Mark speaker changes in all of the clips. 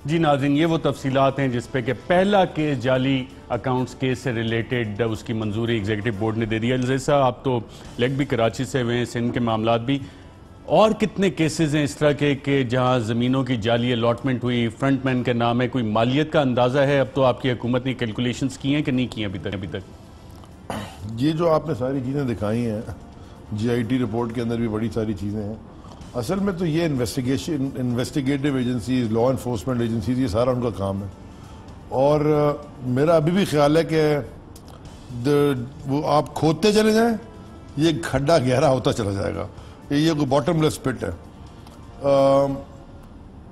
Speaker 1: جی ناظرین، یہ وہ تفصیلات ہیں جس پہ کہ پہلا کیس جعلی اکاؤنٹس کیس سے ریلیٹڈ اس کی منظوری ایگزیکٹو بورڈ نے دے دیا۔ الزیز صاحب، آپ تو لیگ بھی کراچی سے ہوئے ہیں، سندھ کے معاملات بھی، اور کتنے کیسز ہیں اس طرح کے کہ جہاں زمینوں کی جعلی الاٹمنٹ ہوئی، فرنٹ مین کے نام ہے، کوئی مالیت کا اندازہ ہے؟ اب تو آپ کی حکومت نے کیلکولیشنز کی ہیں کہ نہیں کی ابھی تک؟
Speaker 2: یہ جو آپ نے ساری چیزیں دکھائی ہیں جی آئی ٹی رپورٹ کے اندر بھی بڑی ساری چیزیں ہیں۔ اصل میں تو یہ investigative agencies, law enforcement agencies, یہ سارا ان کا کام ہے۔ اور میرا ابھی بھی خیال ہے کہ وہ آپ کھودتے چلے جائیں، یہ کھڈا گہرا ہوتا چلا جائے گا، یہ کوئی باٹم لیس پٹ ہے۔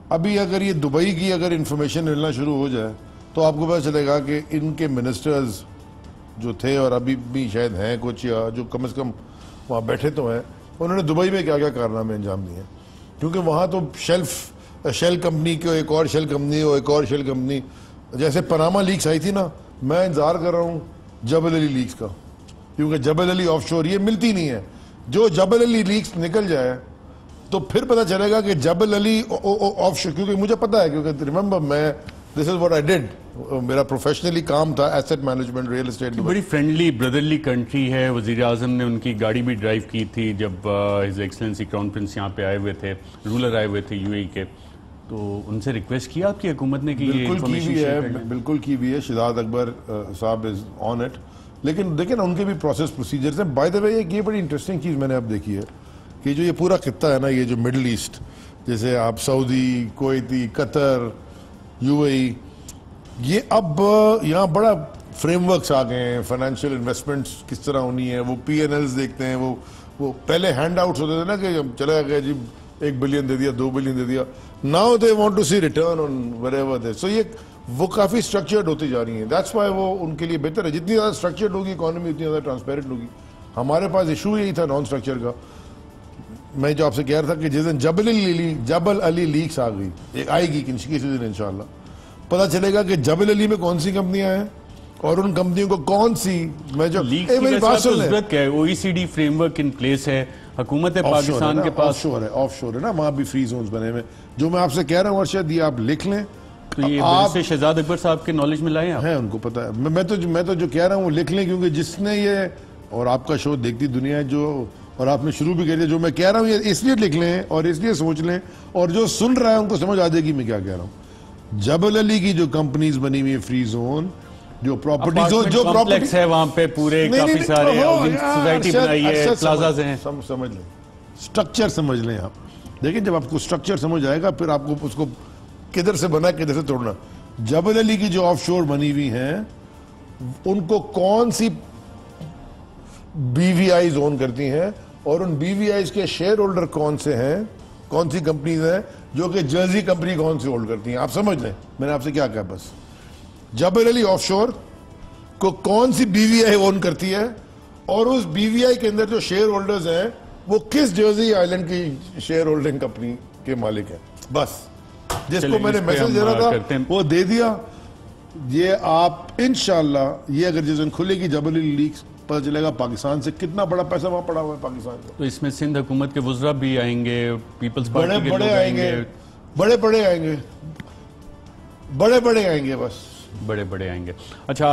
Speaker 2: ابھی اگر یہ دبئی کی اگر انفارمیشن ملنا شروع ہو جائے تو آپ کو پتہ چلے گا کہ ان کے منسٹرز جو تھے اور ابھی بھی شاید ہیں کچھ، یا جو کم از کم وہاں بیٹھے تو ہیں، انہوں نے دبئی میں کیا کیا کارنامے انجام دیے ہیں۔ کیونکہ وہاں تو شیل کمپنی کو ایک اور شیل کمپنی اور ایک اور شیل کمپنی، جیسے پاناما لیکس آئی تھی نا، میں انتظار کر رہا ہوں جبل علی لیکس کا، کیونکہ جبل علی آف شور یہ ملتی نہیں ہے۔ جو جبل علی لیکس نکل جائے تو پھر پتہ چلے گا کہ جبل علی آف شور، کیونکہ مجھے پتہ ہے، کیونکہ ریممبر میں دس از واٹ آئی ڈیڈ، میرا پروفیشنلی کام تھا ایسٹ مینجمنٹ، ریل اسٹیٹ۔
Speaker 1: بڑی فرینڈلی برادرلی کنٹری ہے۔ وزیر اعظم نے ان کی گاڑی بھی ڈرائیو کی تھی جب ہز ایکسلنسی کراؤن پرنس یہاں پہ آئے ہوئے تھے، رولر آئے ہوئے تھے یو اے کے، تو ان سے ریکویسٹ کیا آپ کی حکومت نے کہ یہ انفارمیشن شیئر کریں؟
Speaker 2: بالکل کی ہوئی ہے، شہزاد اکبر صاحب از آن اٹ۔ لیکن دیکھیں نا ان کے بھی پروسیس پروسیجرز ہیں۔ بائی دا وے یہ بڑی انٹرسٹنگ چیز میں نے اب دیکھی ہے کہ جو یہ پورا خطہ ہے نا، یہ جو مڈل ایسٹ، جیسے آپ سعودی، کویتی، قطر، یو اے ای، یہ اب یہاں بڑا فریم ورکس آ گئے ہیں، فائنینشیل انویسٹمنٹس کس طرح ہونی ہے، وہ پی این ایلز دیکھتے ہیں، وہ پہلے ہینڈ آؤٹس ہوتے تھے نا کہ چلا گیا جی 1 بلین دے دیا، 2 بلین دے دیا، now they want to see return on wherever they، so یہ وہ کافی اسٹرکچرڈ ہوتی جا رہی ہیں۔ دیٹس وائی وہ ان کے لیے بہتر ہے، جتنی زیادہ اسٹرکچرڈ ہوگی اکانومی اتنی زیادہ ٹرانسپیرنٹ ہوگی۔ ہمارے پاس ایشو یہی تھا نان اسٹرکچر کا۔ میں جو آپ سے کہہ رہا تھا کہ جس دن جبل علی لیکس آ گئی، آئے گی کسی دن انشاءاللہ، پتہ چلے گا کہ جبل علی میں کون سی کمپنیاں ہیں اور ان کمپنیوں کو کون سی، میں جو
Speaker 1: میری بات سن لیں، O E C D framework in place ہے، حکومت پاکستان کے پاس
Speaker 2: آف شور ہے نا، وہاں بھی فری زونز بنے ہوئے، جو میں آپ سے کہہ رہا ہوں ارشد، یہ آپ لکھ لیں۔
Speaker 1: تو یہ آپ شہزاد اکبر صاحب کے نالج میں لائیں؟
Speaker 2: ہیں، ان کو پتہ ہے، میں تو جو کہہ رہا ہوں وہ لکھ لیں، کیونکہ جس نے یہ، اور آپ کا شو دیکھتی دنیا ہے جو، اور آپ نے شروع بھی کر دیا، جو میں کہہ رہا ہوں یہ اس لیے لکھ لیں اور اس لیے سوچ لیں، اور جو سن رہا ہے ان کو سمجھ آ جائے گی میں کیا کہہ رہا ہوں۔ جبل علی کی جو کمپنیز بنی ہوئی ہیں فری زون، جو پراپرٹیز، جو
Speaker 1: کمپلیکس ہے وہاں پہ پورے کافی سارے سوسائٹی بنائی ہے، پلازاز ہیں،
Speaker 2: سمجھ لیں، سٹرکچر سمجھ لیں آپ۔ دیکھیں جب آپ کو سٹرکچر سمجھ آئے گا پھر آپ کو اس کو کدھر سے بنا کدھر سے توڑنا۔ جبل علی کی جو آف شور بنی ہوئی ہیں ان کو کون سی بی وی آئیز اون کرتی ہیں، اور ان بی وی آئیز کے شیئر ہولڈر کون سے ہیں، کون سی کمپنیز ہیں جو کہ جرسی کمپنی کون سی ہولڈ کرتی ہیں، آپ سمجھ لیں میں نے آپ سے کیا کہا۔ بس جبل علی آف شور کو کون سی بی وی آئی اون کرتی ہے، اور اس بی وی آئی کے اندر جو شیئر ہولڈرز ہیں وہ کس جرسی آئلینڈ کی شیئر ہولڈنگ کمپنی کے مالک ہیں۔ بس جس کو میں نے میسج دے رہا تھا وہ دے دیا۔ یہ آپ انشاءاللہ، یہ اگر جس دن کھلے گی جبل علی لیکس، پتہ چلے گا پاکستان سے کتنا بڑا پیسہ وہاں پڑا ہوا ہے پاکستان کا۔
Speaker 1: تو اس میں سندھ حکومت کے وزراء بھی آئیں گے، پیپلز پارٹی کے لوگ آئیں گے،
Speaker 2: بڑے بڑے آئیں گے، بس
Speaker 1: بڑے بڑے آئیں گے۔ اچھا،